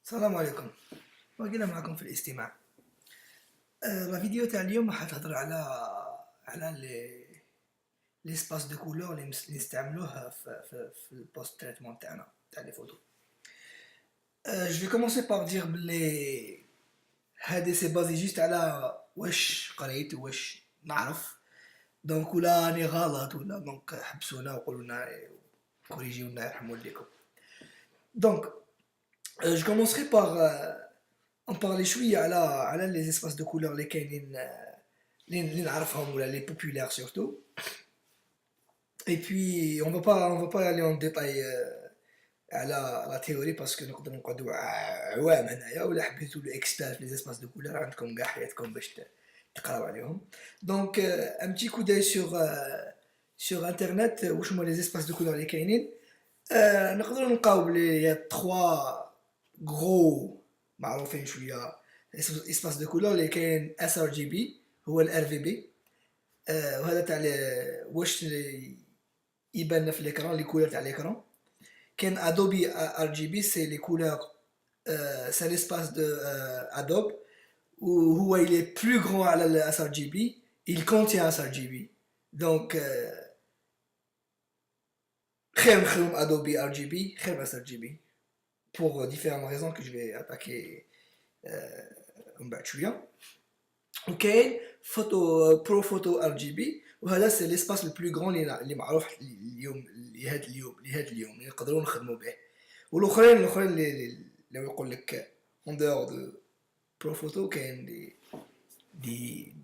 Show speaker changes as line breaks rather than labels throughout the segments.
السلام عليكم. باقينا معكم في الاستماع. لا فيديو تاع اليوم راح تهضر على لي سباس دو كولور اللي نستعملوه في البوست تريتمون تاعنا تاع لي فوتو. جو في كومونسي باغ دير بلي هادي سي بازي جوست على واش قريت واش نعرف، دونك ولا راني غلط ولا دونك حبسونا وقولوا لنا كوريجيونا يرحم والديكم. دونك جو كومونسري باغ on parlait شوية على les espaces de couleurs اللي كاينين اللي نعرفهم ولا les populaires surtout. Et puis on va pas aller en détail على la théorie parce que نقدر نقعدوا عوام هنايا، ولا حبيتوا l'expert في les espaces de couleurs عندكم كاع حياتكم باش تقراو عليهم. Donc un petit coup d'œil sur internet واش هما les espaces de couleurs اللي كاينين. نقدروا نلقاو بلي 3 gros معروفين شويه اسباس دو كولور اللي كاين اس ار جي بي، هو الار في بي، وهذا تاع واش يبان في الاكران لي كولور تاع الاكران. كاين ادوبي ار جي بي سي لي كولور، سي ليسباس دو ادوب، وهو il est plus grand على الاس ار جي بي، il contient اس ار جي بي. دونك خير نخدم ادوبي ار جي بي خير اس ار جي بي pour différentes raisons que je vais attaquer من بعد شويه. وكاين فوتو برو فوتو ار جي بي، وهذا سي ليسباس لو بلو غران اللي معروف اليوم لهاد اليوم اللي نقدروا نخدموا به. والاخرين اللي يقول لك اون دور دو برو فوتو كاين دي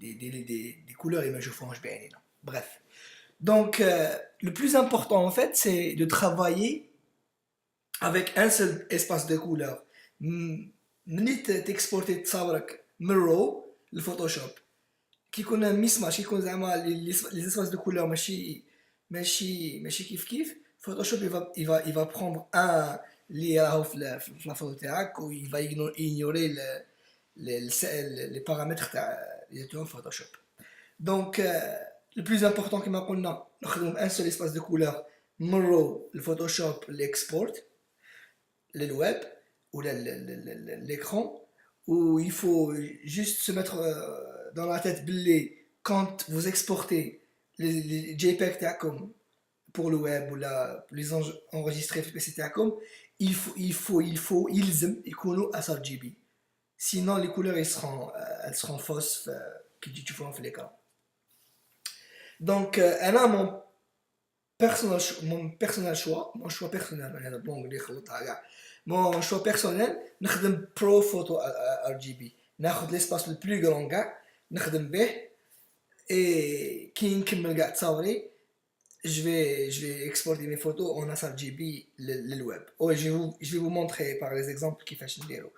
couleurs اللي ما نشوفوهمش بعينينا. Bref, donc le plus important en fait c'est de travailler avec un seul espace de couleur. ملي تكسبورتي تصاورك من رو للفوتوشوب كي يكون ميسماش، كي يكون زعما لي اسباس دو كولور ماشي كيف فوتوشوب يفا بروندر ان اللي راهو في لا فوتو تاعك، و يفا يغنوري لي بارامتر تاع اللي جاتهم فوتوشوب. دونك لو بلوز امبورطون كيما قلنا نخدمو ان سول اسباس دو كولور من رو الفوتوشوب ليكسبورت للويب ou l'écran, où il faut juste se mettre dans la tête quand vous exportez les JPEG تاعكم pour le web ou les enregistrer في البيسي تاعكم، يلزم يكونوا sRGB، sinon les couleurs elles seront fausses كي تجي تشوفوهم في l'écran. Donc انا mon choix personnel هذا بلونغ اللي خلطها كاع. Mon choix personnel نخدم برو فوتو ار جي بي، ناخذ ليسباس لو بلو غران كاع نخدم به، اي كي نكمل كاع تصاوري je vais exporter mes photos en sRGB للويب. او je vais vous montrer par les exemples كيفاش نديرو.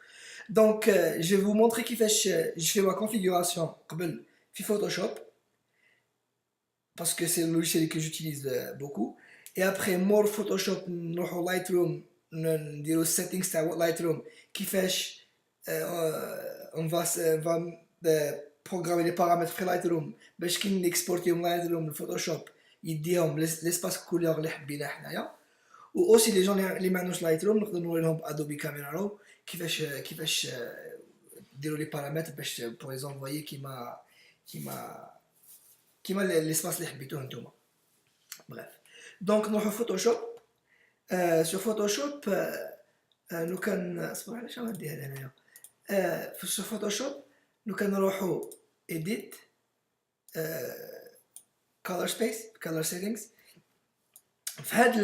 Donc je vais vous montrer كيفاش je fais ma configuration قبل في Photoshop parce que c'est le logiciel que j'utilise beaucoup. Et après more Photoshop نروحو Lightroom نديرو settings تاع Lightroom كيفاش on va programmer les paramètres في Lightroom باش كي نكسبورتيهم Lightroom للفوتوشوب يديهم ليسباس كولور اللي حبينا حنايا. و اوسي لي جون اللي ما عندوش Lightroom نقدر نوري لهم ادوبي كاميرا رو كيفاش ديروا لي بارامتر باش بور زونفويي كيما ليسباس اللي حبيتوه نتوما. Bref, donc نروحو فوتوشوب. sur Photoshop لو كان اصبر علاش غندي هذا هنايا. في sur Photoshop لو كان نروحو edit color space color settings في هاد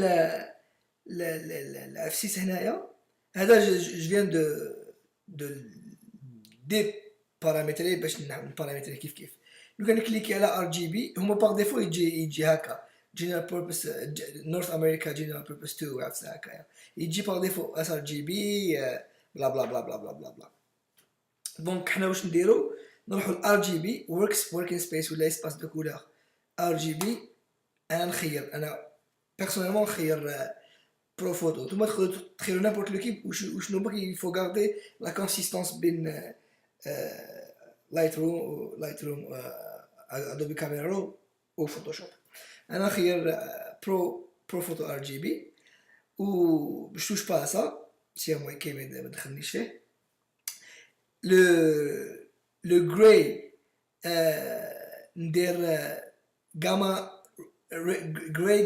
العفسيس هنايا. هذا جو فيان دو دي بارامتري باش نبارامتري كيف لو كان كليكي على ار جي بي هما باغ ديفو يجي هكا General Purpose North America General Purpose 2 عفسه هكايا يجي باغ ديفو اس ار جي بي بلا بلا بلا بلا بلا بلا بلا. دونك حنا واش نديرو نروحو لار جي بي working space ولا اسباس دو كولور ار جي بي. انا بيرسونيلمون نخير برو فوتو. نتوما تقدروا تخيروا نابورت لوكيب وشنو بغي يفو غاردي لا كونسيستانس بين لايتروم ادوبي كاميرا رو وفوتوشوب. انا خير برو فوتو ار جي بي. و باش توش با سا سي موي كي ما دخلنيش فيه. لو جراي ندير جاما جراي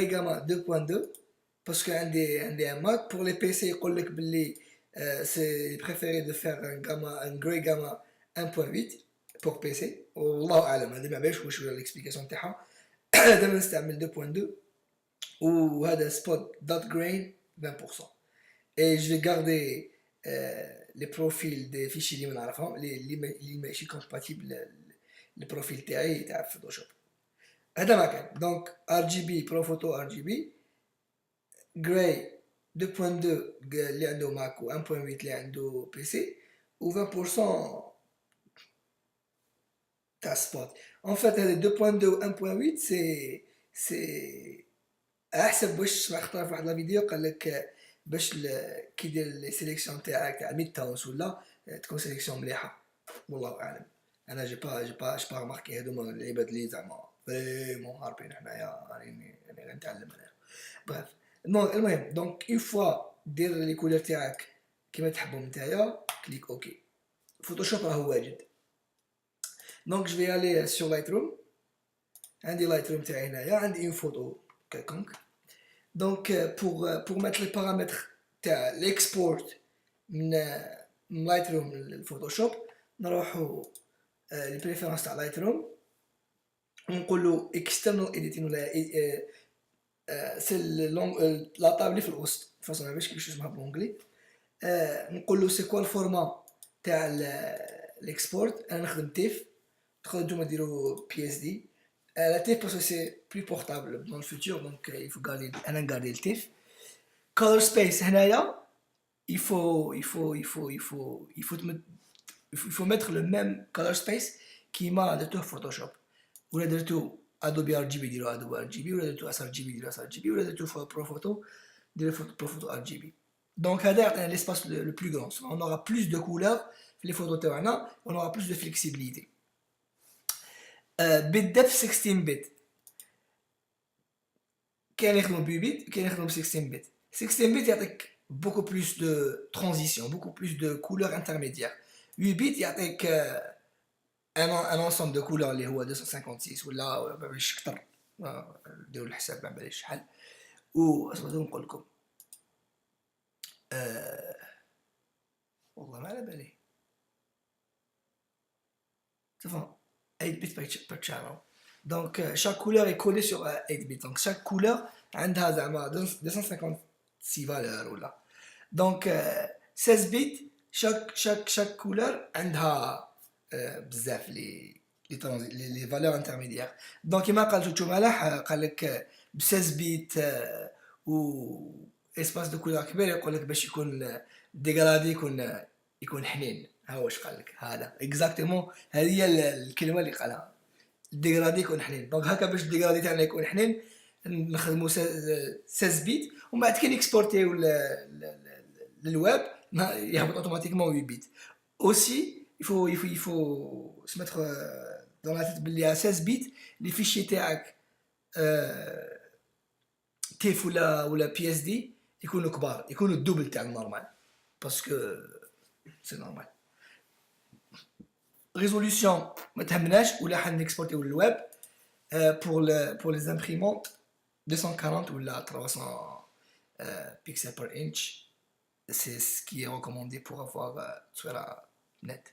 جاما 2.2 باسكو عندي ان ماك. بور لي بي سي يقول لك باللي سي بريفيري دو فير ان جاما ان جراي جاما 1.8 بور بي سي، والله اعلم هذه ما باش واش ليكسبليكاسيون تاعها. دابا نستعمل 2.2 وهذا سبوت دوت جراين 20%. et je vais garder les profils des fichiers اللي ما نعرفهم اللي ماشي كومباتيبل البروفيل تاعي تاع فوتوشوب. هذا ما كان دونك ار جي بي برو فوتو ار جي بي جراي 2.2 اللي عنده ماك و 1.8 اللي عنده بي سي و 20% تاع سبوت. ان فات هذا 2.2 و 1.8 سي احسب باش سمع خطره في واحد لا فيديو قال لك باش كي دير لي سيليكسيون تاعك تاع ميد تاونس ولا تكون سيليكسيون مليحه، والله اعلم. انا جي با رماركي هادو العباد اللي زعما فريمون هاربين حنايا راني غنتعلم انا. بريف المهم دونك اون فوا دير لي كولور تاعك كيما تحبهم نتايا كليك اوكي. فوتوشوب راهو واجد. دونك جو في الي سور لايت روم. عندي لايت روم تاعي هنايا، عندي اون فوتو quelconque. Donc pour mettre les paramètres de l'export من Lightroom للفوتوشوب نروحو les préférences تاع Lightroom ونقولو external editing ولا سي لا طاب اللي في الوسط فاصون ما باش كيفاش اسمها بالانجلي. نقولو سي كوا الفورما تاع الاكسبورت. انا نخدم تيف، تقدروا نتوما ديروا بي اس دي. La TIFF parce que c'est plus portable dans le futur, donc il faut garder le TIFF. Color space, il faut mettre le même color space qui m'a de tout Photoshop. Ou de tout Adobe RGB, Adobe RGB, ou de tout sRGB, sRGB, ou de tout ProPhoto, ProPhoto RGB. Donc, l'espace le plus grand. On aura plus de couleurs, les photos, on aura plus de flexibilité. بالدبث 16 بت. كاين يخدموا ب 8 بت كاين يخدموا ب 16 بت. 16 بت يعطيك beaucoup plus de transition, beaucoup plus de couleurs intermédiaires. 8 بت يعطيك un ensemble de couleurs اللي هو 256 ولا باش كثر. ديروا الحساب ما باليش شحال. و اصبروا نقول لكم والله ما على بالي. تفهم 8 bits per channel. Donc chaque couleur est collée sur 8 bits. Donc chaque couleur عندها زعما 256 valeurs ولا. Donc 16 bits chaque couleur عندها بزاف les valeurs intermédiaires. Donc كما قال توتو ملاح قال لك ب 16 بيت و اسباس دو كولور كبير يقول لك باش يكون ديغرادي يكون حنين. ها واش قال لك هذا اكزاكتومون هذه هي الكلمه اللي قالها ديغرادي يكون حنين. دونك هكا باش الديغرادي تاعنا يكون حنين نخدمو 16 بيت ومن بعد كي نكسبورتيو للويب يهبط اوتوماتيكمون 8 بيت. اوسي il faut se mettre dans la tête باللي 16 بيت لي فيشي تاعك تيف ولا بي اس دي يكونوا كبار، يكونوا الدوبل تاع النورمال باسكو سي نورمال. ريزوليوشن ما تهمناش ولا حن نكسبورتيو للويب. pour les imprimantes 240 ou 300 pixels par inch, c'est ce qui est recommandé pour avoir تصويرة net.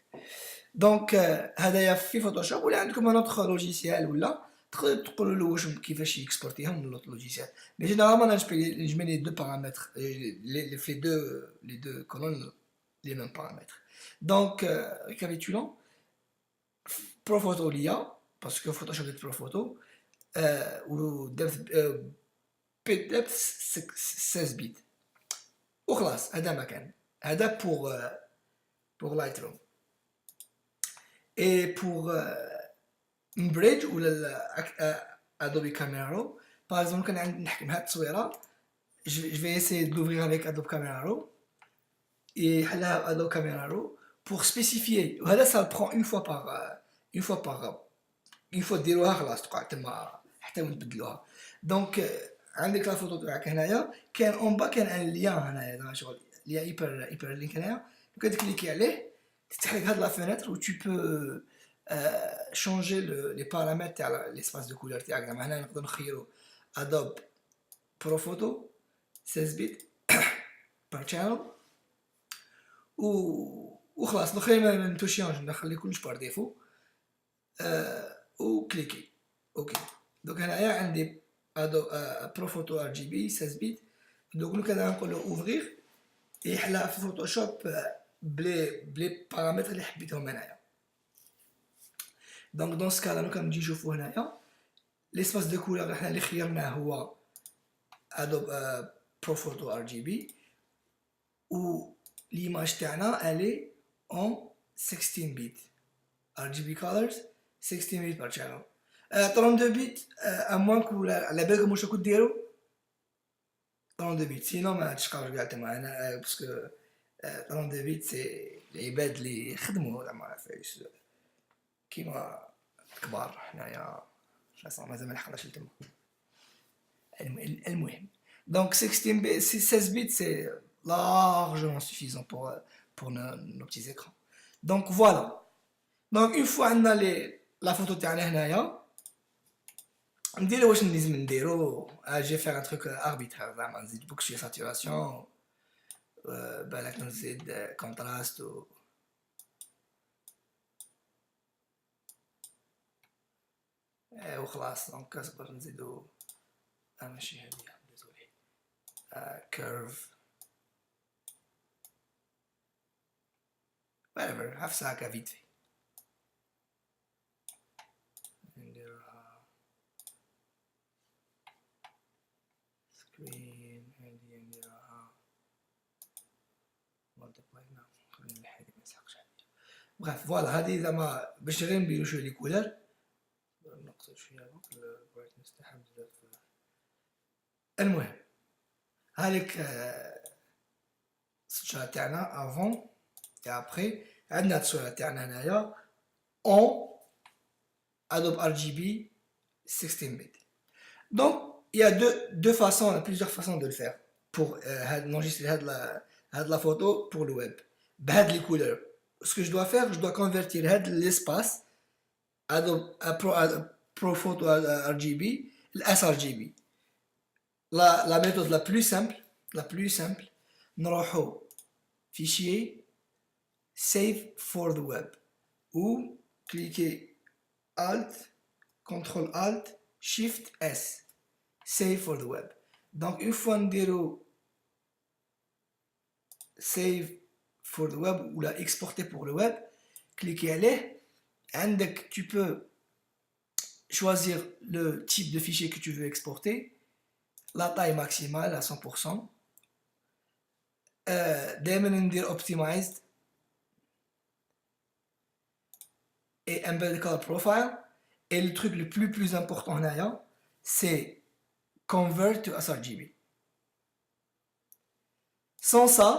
دونك هذايا في فوتوشوب. ولا عندكم ان اوتر لوجيسيال ولا تقدروا تقولوا له واش كيفاش يكسبورتيهم من لوطر لوجيسيال. مي جينيرالمون نجمع لي دو بارامتر في لي دو كولون لي ميم بارامتر. دونك ريكابيتولون بروفوتو ليا باسكو فوتوشوب ديال بروفوتو و دبث 16 بيت وخلاص. هذا ما كان هذا pour Lightroom. Et pour Bridge ou Adobe Camera Raw, par exemple, quand on a je vais essayer de l'ouvrir avec Adobe Camera Raw et Adobe Camera Raw pour spécifier. Voilà, ça prend une fois ديروها خلاص تقع تما حتى تبدلوها. دونك عندك لا فوتو تاعك هنايا كان اون با كان ان ليان هنايا شغل اللي هي hyper link هنايا كتكليكي عليه تفتح لك هاد لا فينيتر و tu peux changer les paramètres تاع l'espace de couleur تاعك. زعما هنا نقدر نخيرو Adobe Pro Photo 16 bit per channel وخلاص. الاخرين ما نتوشيونش، نخلي كلش بار ديفو وكليكي اوكي. دوك هنايا عندي برو فوتو ار جي بي 16 بيت. دوك انا نقول له اوفرير يحلى في فوتوشوب بلي بارامتر اللي حبيتهم هنايا. دونك دون سكالا لو كنجي نشوفو هنايا ليسباس دو كولور حنا اللي خيرناه هو ادوب برو فوتو ار جي بي و l'image تاعنا الي اون 16 بيت RGB colors 16 بيت par channel. 32 بيت اموان كولا على بالكم واش راكو ديرو 32 بيت، سينو ما تشقاوش كاع نتوما. انا باسكو 32 بيت سي العباد اللي يخدموا زعما فايش كيما كبار. حنايا مازال ما لحقناش لتما. المهم donc 16 bits 16 bits c'est largement suffisant pour nos petits écrans. Donc voilà. Donc une fois عندنا la photo تاعنا هنايا نديرو واش لازم نديرو. جي فيغ ان تروك اربيترير زعما نزيد بوك شويه ساتوراسيون بالك نزيد كونتراست وخلاص. دونك اصبر نزيدو ماشي هادي ديزولي كيرف whatever هاف ساكا فيت في نديرها سكرين هادي نديرها مالتيبلاي. نعم خلينا الحادي ما يسحقش عليا. بغاف فوالا هادي زعما باش غير نبينو شويه لي كولور. نقصد شويه هاك البرايتنس تاعها بزاف. المهم هذيك الصورة تاعنا افون et après عندنا الصورة تاعنا هنايا en Adobe RGB 16 bits. Donc il y a deux façons, plusieurs façons de le faire pour enregistrer la photo pour le web. بهاد les couleurs. Ce que je dois faire, je dois convertir l'espace Adobe Pro Photo RGB sRGB. La méthode la plus simple نروحو fichier save for the web ou cliquez alt ctrl alt shift s save for the web. donc une fois نديرو save for the web ou la exporter pour le web, cliquez عليه. عندك tu peux choisir le type de fichier que tu veux exporter, la taille maximale à 100%. دائما ندير optimized et embedded color profile. Et le truc le plus important هنايا c'est convert to sRGB. Sans ça,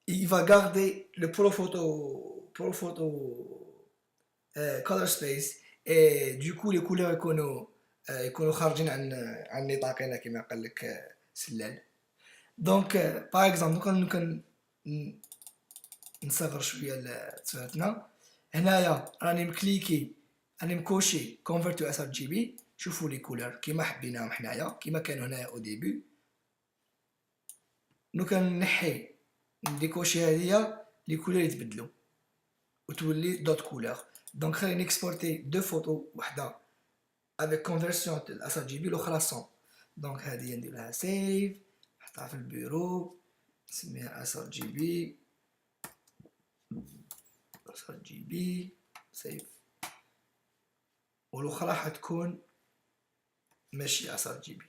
il va garder le Pro Photo color space et du coup les couleurs يكونوا خارجين عن نطاقنا كما قال لك سلال. دونك باغ اكزومبل ممكن نصغر شويه صورتنا. هنايا راني مكليكي راني مكوشي convert to sRGB. شوفوا لي كولور كيما حبيناهم حنايا كيما كانوا هنايا او ديبي. لو كان نحي نديكوشي هاديا لي كولور يتبدلوا وتولي دوت كولور. دونك خلينا نكسبورتي دو فوتو وحده avec conversion de sRGB الاخرى 100. دونك هادي ندير لها سيف نحطها في البيرو نسميها sRGB سيف. والاخرى حتكون ماشي sRGB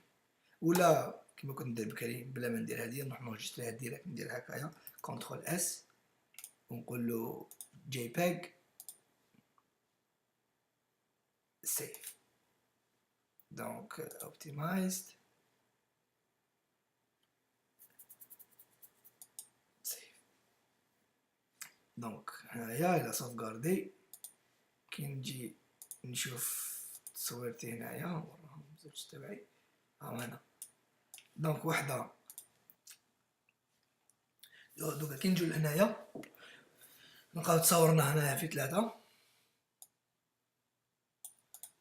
ولا كيما كنت ندير بكري بلا ما ندير هادي نروح نرجستريها ديريكت ندير هكايا كونترول اس ونقول له JPEG سيف. دونك optimized سيف. دونك هنايا الى sauvegarder كي نجي نشوف صورتي هنايا نوريهم الزوج تبعي ها هنا. دونك وحده دوكا كي نجيو لهنايا نلقاو تصاورنا هنايا في 3.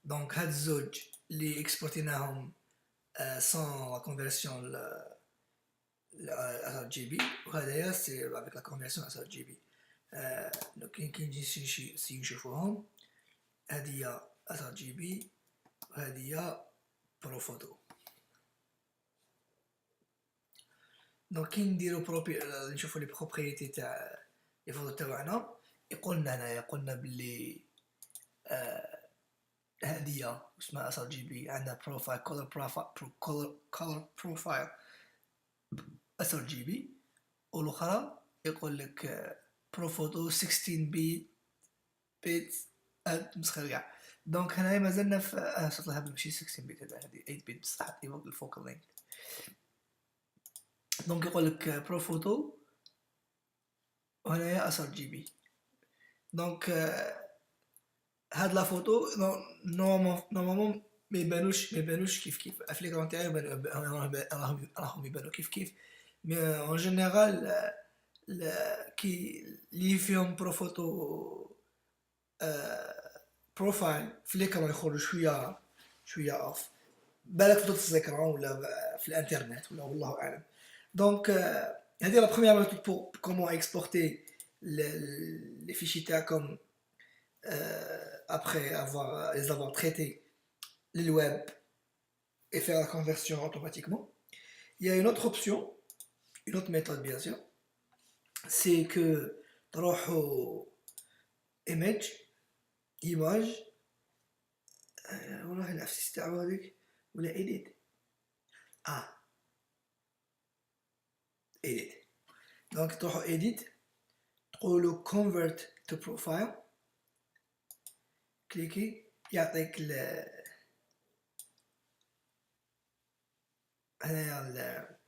دونك هاد الزوج اللي اكسبورتيناهم سون لا كونفيرسيون ل RGB، وهدايا سي افيك لا كونفيرسيون RGB. دونك كي نجي نشوفوهم، هادي هي RGB وهادي هي بروفوتو. دونك كي نديرو نشوفو لي بروبريتي تاع لي فوتو تاعنا، يقولنا هنايا يقولنا بلي هادي هي اسمها RGB، عندها بروفايل color profile RGB، والاخرى يقول لك بروفوتو 16 بيت مسخر كاع. دونك هنايا مازلنا في شطلها ماشي 16 بيت، هذه 8 بيت بصح يوقف الفوكال لينك. دونك يقول لك بروفوتو وهنايا RGB. دونك هاد لا فوتو نورمالمون ما يبانوش كيف في ليكرون تاعي راهم يبانو كيف مي اون جينيرال كي لي فيهم بروفوتو بروفايل في ليكرون يخرج شويه اوف، بالك في دوطس ليكرون ولا في الانترنت ولا والله اعلم. دونك هذه لا بروميير ميثود بور كومون اكسبورتي لي فيشي تاعكم après les avoir traités le web et faire la conversion automatiquement. Il y a une autre option, une autre méthode bien sûr, c'est que تروحوا image والله نفس تاعو هذيك ولا edit edit. دونك تروحوا edit تقولوا convert to profile، كليكي يعطيك هذا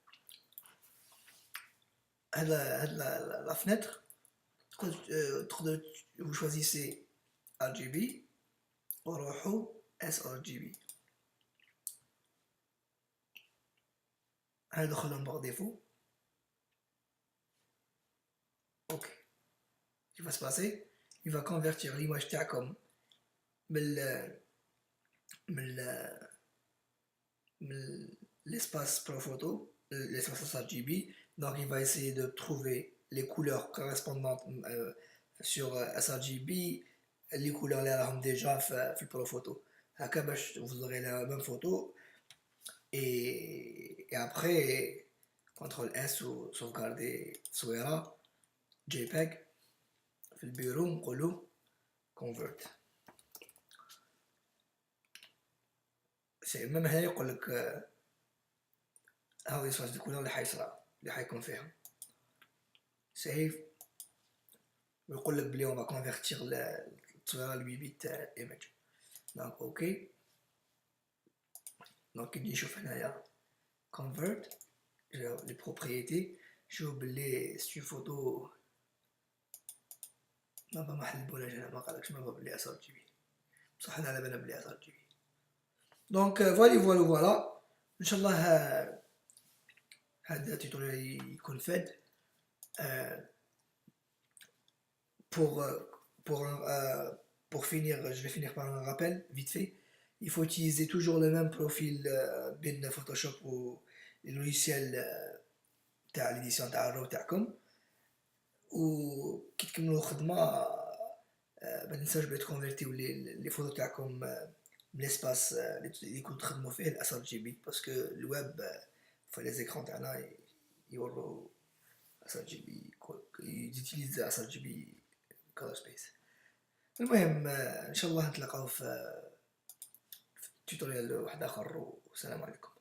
la fenêtre. Vous choisissez RGB وروحوا sRGB. هذا دخلهم par défaut. Ok. Ce qui va se passer, il va convertir l'image تاعكم من l'espace ProPhoto, l'espace RGB. Donc il va essayer de trouver les couleurs correspondantes sur sRGB, les couleurs اللي راهم déjà في البروفوتو، هكا باش vous aurez la même photo. Et après CTRL S ou sauvegarder تصويرة JPEG في البيرو نقولو convert. ميم هنا يقولك هاو يصوص دي كولور اللي حيكون فيها سيف، ويقول لك بلي اون كونفيرتير التصويره ل 8 بيت ايماج. دونك اوكي. دونك كي نجي نشوف هنايا كونفيرت لي بروبريتي، شوف بلي سي فوتو ما حلبولهاش هنا، ما قالكش ما بلي RGB، بصح انا على بالنا بلي RGB. دونك فوالا ان شاء الله هذا التوتوريال يكون فاد. Pour finir, je vais finir par un rappel vite fait. Il faut utiliser toujours le même profil بين Photoshop ou les logiciels تاع l'édition تاع الرو تاعكم. وكي تكملوا الخدمة ما تنساوش بلي تكونفيرتيو لي فوتو تاعكم من ليسباس اللي كنتو تخدموا فيه ل RGB، باسكو الويب في لي زيكرون تاعنا يورو RGB، يوتيليز RGB color space. المهم ان شاء الله نتلاقاو في توتوريال واحد اخر، والسلام عليكم.